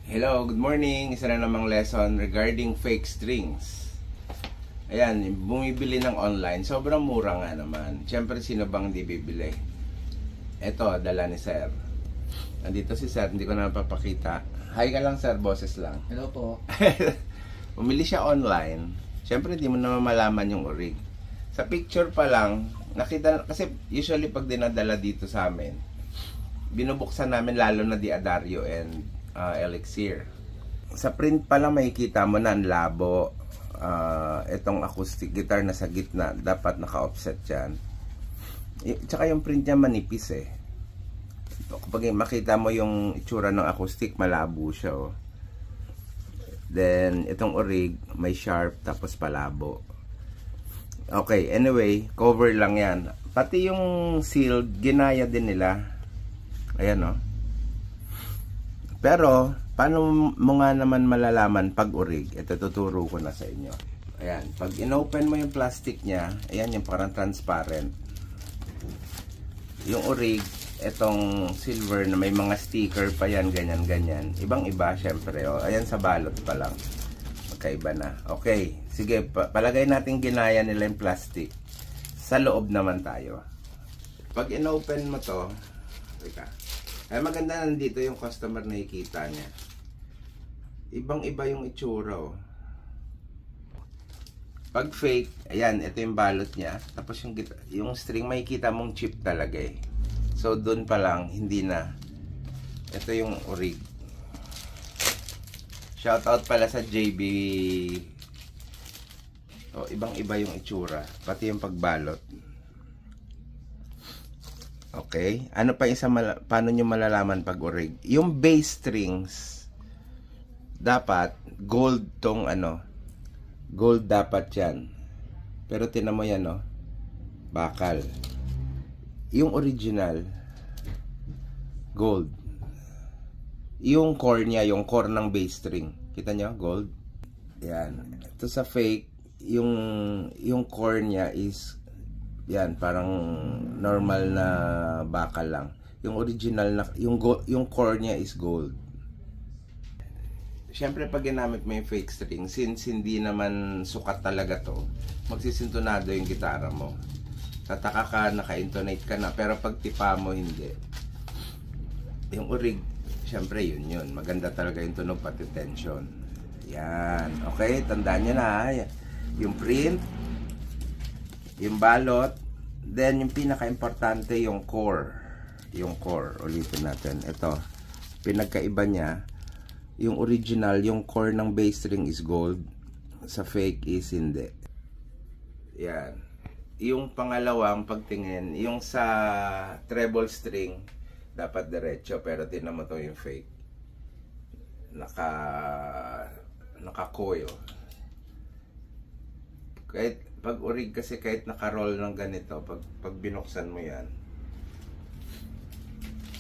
Hello, good morning. Isa na namang lesson regarding fake strings. Ayan, bumibili ng online. Sobrang mura nga naman. Siyempre, sino bang di bibili? Ito, dala ni Sir. Nandito si Sir, hindi ko na napapakita. Hi ka lang, Sir. Boses lang. Hello po. Bumili siya online. Siyempre, hindi mo naman malaman yung orig. Sa picture pa lang, nakita, kasi usually pag dinadala dito sa amin, binubuksan namin lalo na Diadario and Elixir. Sa print pa lang makikita mo na ang labo. Itong acoustic guitar na sa gitna, dapat naka-offset yan. Tsaka yung print niya manipis eh. Kapag makita mo yung itsura ng acoustic, malabo siya oh. Then, itong orig, may sharp tapos palabo. Okay, anyway, cover lang yan. Pati yung sealed, ginaya din nila. Ayan oh. Pero, paano mo nga naman malalaman pag orig? Ito, tuturo ko na sa inyo. Ayan, pag inopen mo yung plastic niya, ayan yung parang transparent. Yung orig, itong silver na may mga sticker pa yan, ganyan-ganyan. Ibang-iba, syempre. Oh. Ayan sa balot pa lang. Magkaiba na. Okay, sige, palagay natin ginaya nila yung plastic. Sa loob naman tayo. Pag inopen mo to, teka. Ay maganda nandito yung customer na nakikita niya. Ibang-iba yung itsura oh. Pag fake, ayan, ito yung balot niya. Tapos yung string makikita mong chip talaga eh. So doon pa lang, hindi na. Ito yung orig. Shoutout pala sa JB. Oh, ibang-iba yung itsura. Pati yung pagbalot. Okay, ano pa isa paano nyo malalaman pag orig? Yung bass strings dapat gold tong ano. Gold dapat 'yan. Pero tinan mo 'yan no. Bakal. Yung original gold. Yung core niya, yung core ng bass string. Kita nyo? Gold. Yan. Ito sa fake, yung core niya is yan, parang normal na bakal lang. Yung original na, yung core niya is gold. Siyempre pag ginamit mo yung fake string, since hindi naman sukat talaga to, magsisintonado yung gitara mo. Tataka ka, naka-intonate ka na, pero pag tipa mo, hindi. Yung orig, siyempre yun. Maganda talaga yung tunog, pati tension. Yan. Okay, tandaan nyo na. Yung print, yung balot, then yung pinaka-importante yung core. Yung core, ulitin natin. Ito, pinagkaiba niya, yung original, yung core ng bass string is gold, sa fake is hindi. Yan. Yung pangalawang pagtingin, yung sa treble string, dapat diretso, pero tinan mo to yung fake. Naka-coil. Kahit pag orig kasi kahit naka-roll ng ganito, pag binuksan mo yan,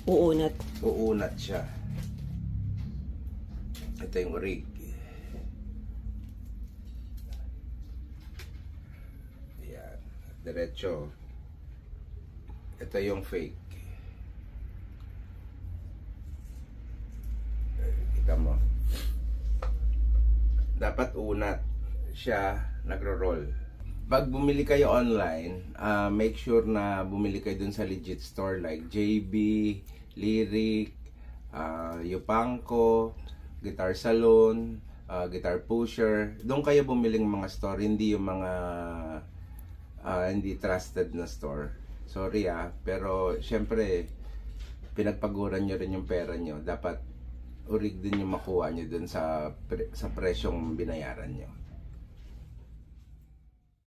uunat siya. Ito yung orig. Ayan, diretso. Ito yung fake. Kita mo. Dapat unat siya, nagro-roll. Pag bumili kayo online, make sure na bumili kayo dun sa legit store like JB, Lyric, Yupanco, Guitar Salon, Guitar Pusher. Doon kayo bumiling mga store, hindi yung mga hindi trusted na store. Sorry pero syempre pinagpaguran nyo rin yung pera nyo. Dapat orig din yung makuha nyo dun sa presyong binayaran nyo.